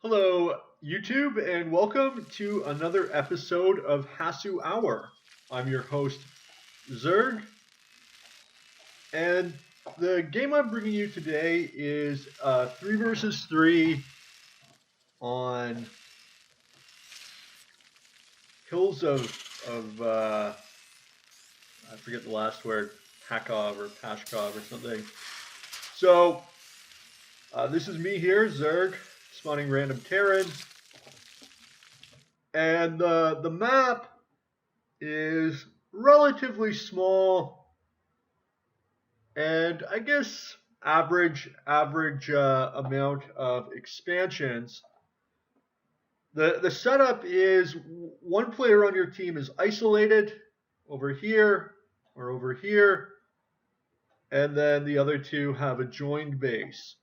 Hello, YouTube, and welcome to another episode of Hasu Hour. I'm your host, Zerg, and the game I'm bringing you today is 3 versus 3 on Hills of I forget the last word, Hakov or Pashkov or something. So, this is me here, Zerg, spawning random Terrans, and the map is relatively small and I guess average amount of expansions. The setup is one player on your team is isolated over here or over here, and then the other two have a joined base.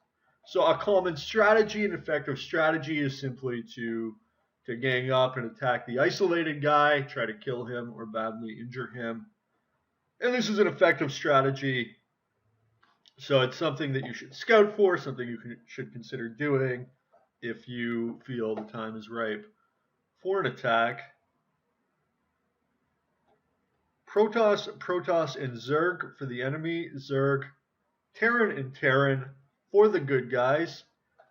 So a common strategy, an effective strategy, is simply to gang up and attack the isolated guy, try to kill him or badly injure him. And this is an effective strategy. So it's something that you should scout for, something you should consider doing if you feel the time is ripe for an attack. Protoss, and Zerg for the enemy. Zerg, Terran, and Terran for the good guys.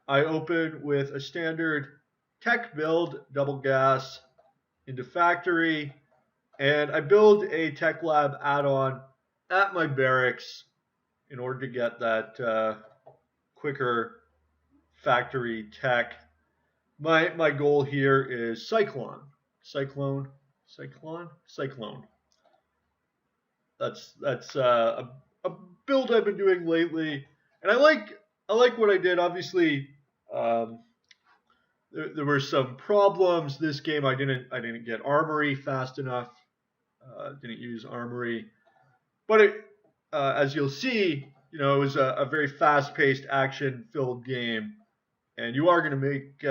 I open with a standard tech build, double gas into factory, and I build a tech lab add-on at my barracks in order to get that quicker factory tech. My goal here is Cyclone. That's a build I've been doing lately, and I like what I did. Obviously, there were some problems this game. I didn't get armory fast enough. Didn't use armory, but as you'll see, it was a very fast-paced, action-filled game, and you are going to make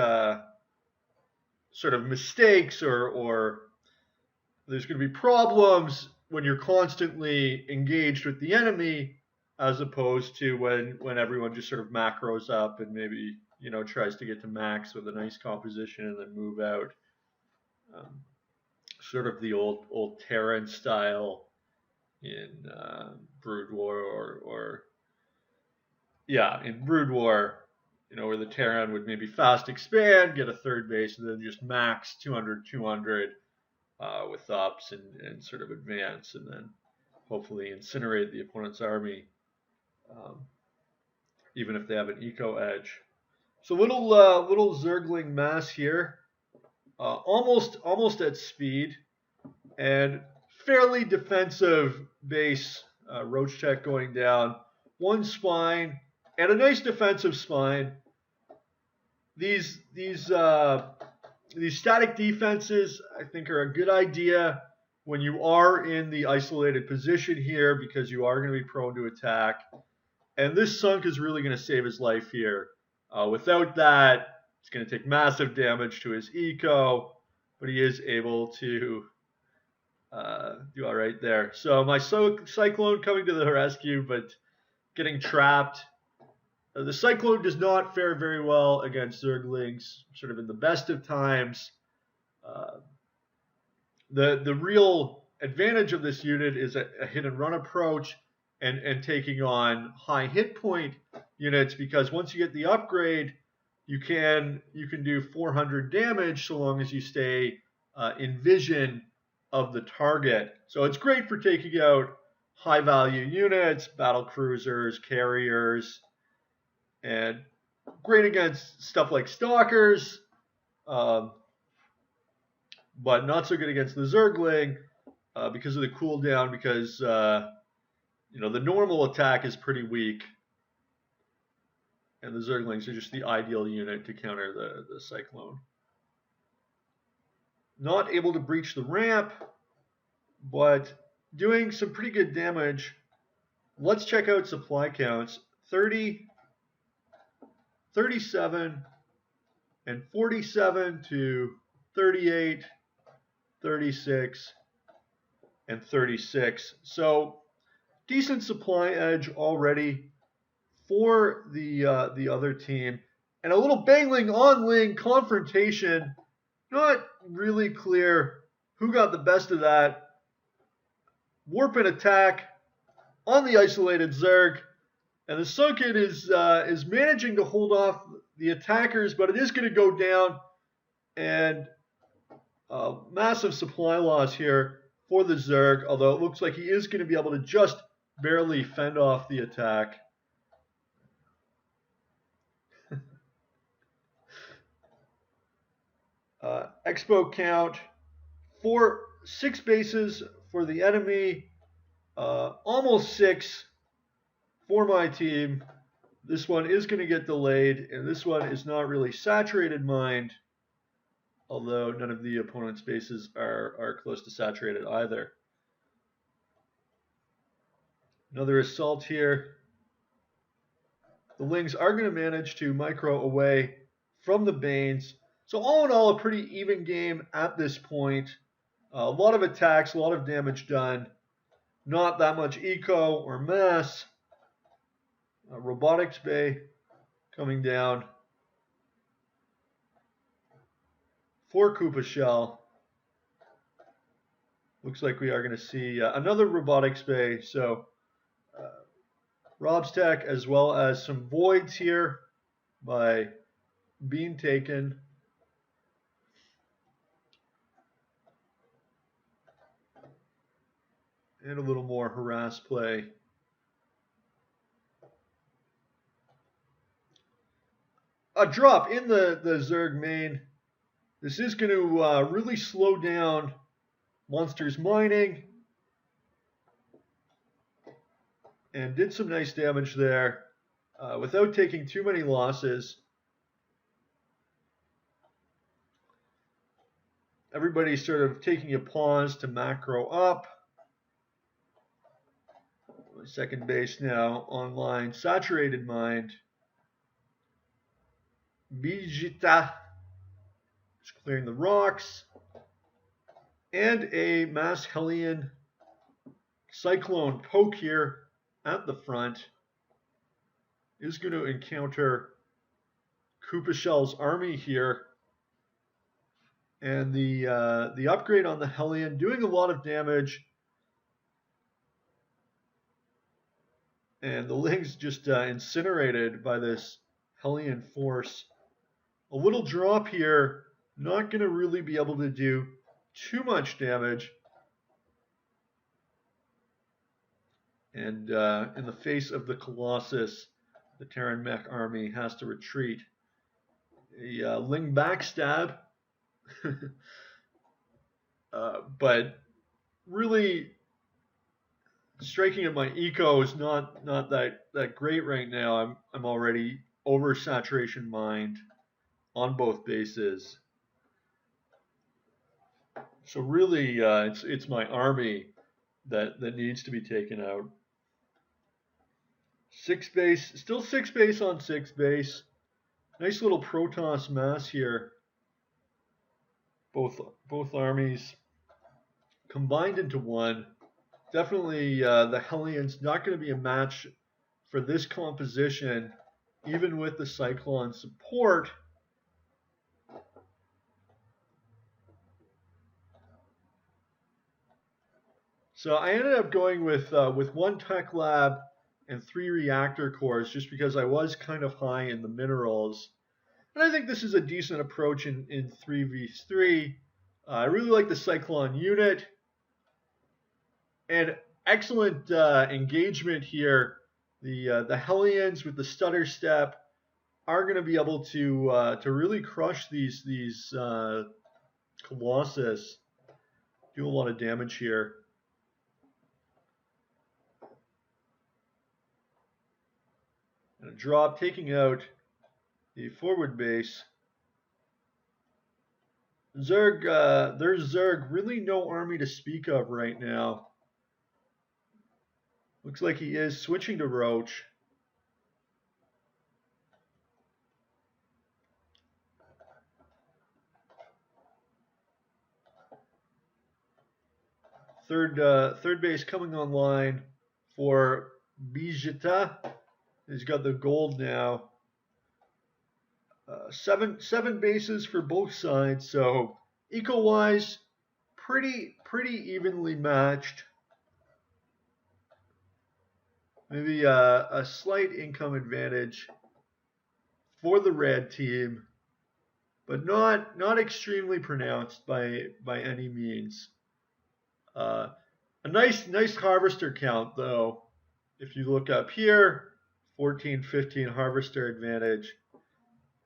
sort of mistakes or there's going to be problems when you're constantly engaged with the enemy, as opposed to when everyone just sort of macros up and maybe tries to get to max with a nice composition and then move out. Sort of the old Terran style in Brood War or in Brood War, where the Terran would maybe fast expand, get a third base, and then just max 200 with ups and sort of advance, and then hopefully incinerate the opponent's army, even if they have an eco edge. So little Zergling mass here, almost at speed, and fairly defensive base. Roach Tech going down, one spine, and a nice defensive spine. These static defenses, I think, are a good idea when you are in the isolated position here, because you are going to be prone to attack. And this Sunk is really going to save his life here. Without that, it's going to take massive damage to his eco, but he is able to do all right there. So my Cyclone coming to the rescue, but getting trapped. The Cyclone does not fare very well against Zerglings, sort of in the best of times. The real advantage of this unit is a hit and run approach and taking on high hit point units, because once you get the upgrade, you can do 400 damage so long as you stay in vision of the target. So it's great for taking out high value units, battle cruisers, carriers, and great against stuff like stalkers, but not so good against the Zergling because of the cooldown, because the normal attack is pretty weak, and the Zerglings are just the ideal unit to counter the Cyclone. Not able to breach the ramp, but doing some pretty good damage. Let's check out supply counts. 30, 37, and 47 to 38, 36, and 36. So decent supply edge already for the other team. And a little Bangling on Ling confrontation. Not really clear who got the best of that. Warp and attack on the isolated Zerg. And the Sunken is managing to hold off the attackers, but it is going to go down. And massive supply loss here for the Zerg, although it looks like he is going to be able to just barely fend off the attack. Expo count 6 bases for the enemy, almost 6 for my team. This one is going to get delayed, and this one is not really saturated mined, although none of the opponent's bases are close to saturated either. Another assault here. The Lings are going to manage to micro away from the Banes. So all in all, a pretty even game at this point. A lot of attacks, a lot of damage done. Not that much eco or mass. Robotics Bay coming down for Koopa Shell. Looks like we are going to see another Robotics Bay. So Rob's Tech as well as some voids here by being taken. And a little more harass play. A drop in the Zerg main. This is going to really slow down Monsters mining. And did some nice damage there without taking too many losses. Everybody's sort of taking a pause to macro up. Second base now online. Saturated mind. Bijita is clearing the rocks. And a mass Hellion Cyclone poke here at the front is going to encounter Koopa Shell's army here. And the upgrade on the Hellion doing a lot of damage. And the Lings just incinerated by this Hellion force. A little drop here, not going to really be able to do too much damage. And in the face of the Colossus, the Terran mech army has to retreat. A Ling backstab. But really striking at my eco is not that great right now. I'm already over saturation mined on both bases. So really it's my army that needs to be taken out. 6 base, still 6 base on 6 base. Nice little Protoss mass here. Both armies combined into one. Definitely the Hellion's not going to be a match for this composition, even with the Cyclone support. So I ended up going with 1 tech lab and 3 reactor cores just because I was kind of high in the minerals. And I think this is a decent approach in 3v3. I really like the Cyclone unit. And excellent engagement here. The Hellions with the stutter step are going to be able to really crush these Colossus. Do a lot of damage here. And a drop taking out the forward base. Zerg, there's Zerg, really no army to speak of right now. Looks like he is switching to Roach. Third base coming online for Bijita. He's got the gold now. Seven bases for both sides, so eco-wise, pretty evenly matched. Maybe a slight income advantage for the red team, but not extremely pronounced by any means. A nice harvester count though. If you look up here, 14-15 harvester advantage.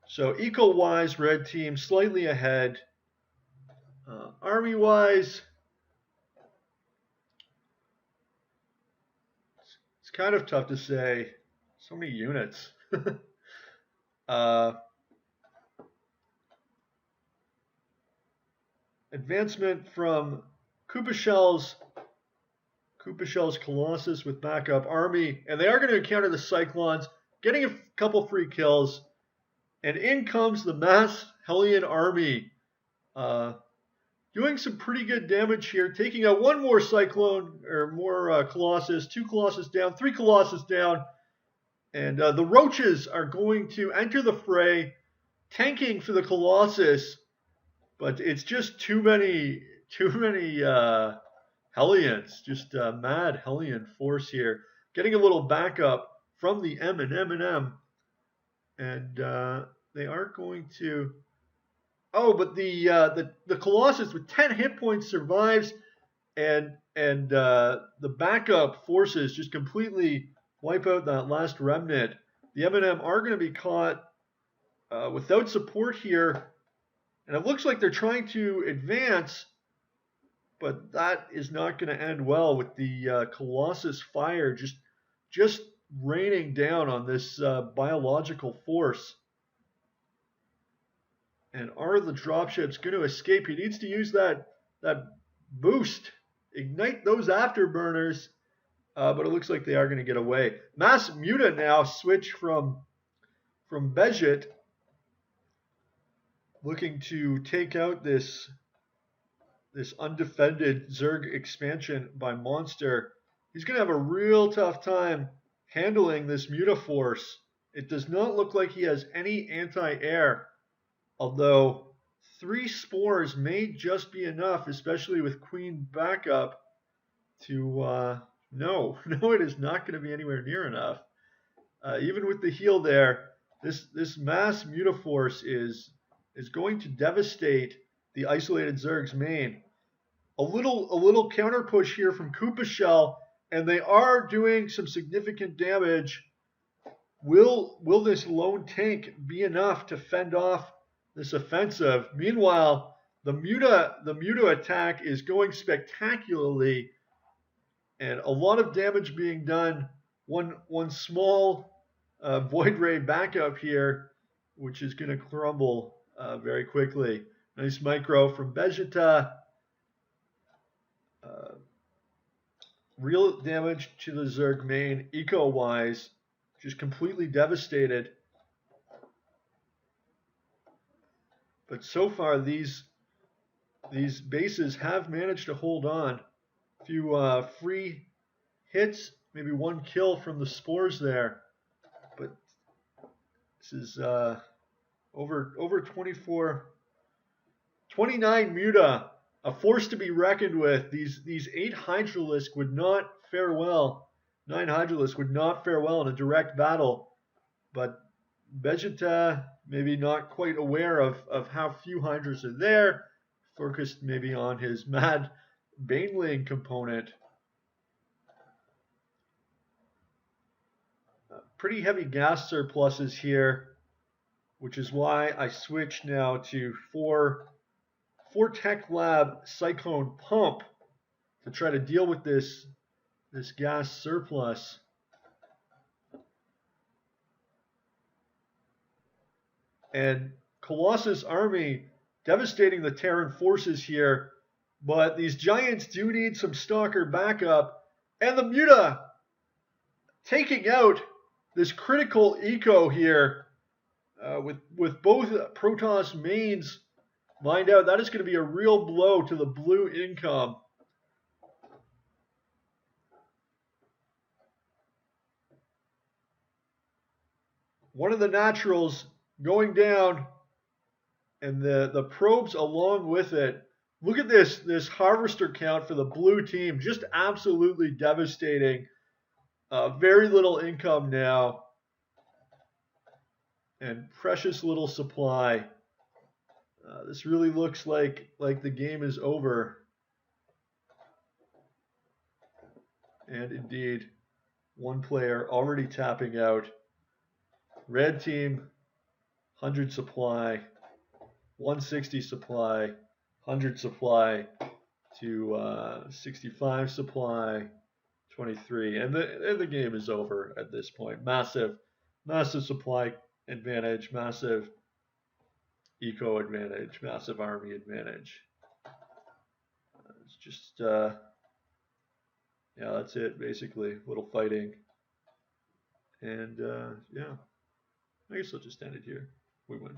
So eco-wise, red team slightly ahead. Army-wise, it's kind of tough to say. So many units. Advancement from Kupashell's Colossus with backup army, and they are going to encounter the Cyclones, getting a couple free kills, and in comes the mass Hellion army, doing some pretty good damage here, taking out one more Cyclone, or more Colossus, 2 Colossus down, 3 Colossus down, and the Roaches are going to enter the fray, tanking for the Colossus, but it's just too many Hellions, just mad Hellion force here. Getting a little backup from the M&M, and they are going to. Oh, but the Colossus with 10 hit points survives, and the backup forces just completely wipe out that last remnant. The M&M are going to be caught without support here, and it looks like they're trying to advance. But that is not going to end well with the Colossus fire just raining down on this biological force. And are the dropships going to escape? He needs to use that boost, ignite those afterburners. But it looks like they are going to get away. Mass Muta now switch from Bejet, looking to take out this undefended Zerg expansion by Monster. He's going to have a real tough time handling this Mutaforce. It does not look like he has any anti-air, although 3 spores may just be enough, especially with Queen backup, to... No, it is not going to be anywhere near enough. Even with the heal there, this mass Mutaforce is going to devastate the isolated Zerg's main. A little counter push here from Kupashell, and they are doing some significant damage. Will this lone tank be enough to fend off this offensive? Meanwhile, the Muta attack is going spectacularly, and a lot of damage being done. One small Void Ray backup here, which is going to crumble very quickly. Nice micro from Vegeta. Real damage to the Zerg main, eco-wise, just completely devastated. But so far, these bases have managed to hold on. A few free hits, maybe 1 kill from the spores there. But this is over 29 Muta. A force to be reckoned with. These 8 Hydralisk would not fare well. 9 Hydralisk would not fare well in a direct battle. But Vegeta, maybe not quite aware of how few Hydras are there. Focused maybe on his mad Baneling component. Pretty heavy gas surpluses here, which is why I switch now to 4 Tech Lab Cyclone Pump to try to deal with this gas surplus. And Colossus Army devastating the Terran forces here, but these Giants do need some Stalker backup, and the Muta taking out this critical eco here with both Protoss mains mined out. That is going to be a real blow to the blue income. One of the naturals going down, and the probes along with it. Look at this harvester count for the blue team, just absolutely devastating. Very little income now, and precious little supply. This really looks like the game is over, and indeed, one player already tapping out. Red team, 100 supply, 160 supply, 100 supply to 65 supply, 23, and the game is over at this point. Massive supply advantage, massive eco advantage, massive army advantage. It's just yeah, that's it basically. A little fighting, and yeah, I guess I'll just end it here. We win.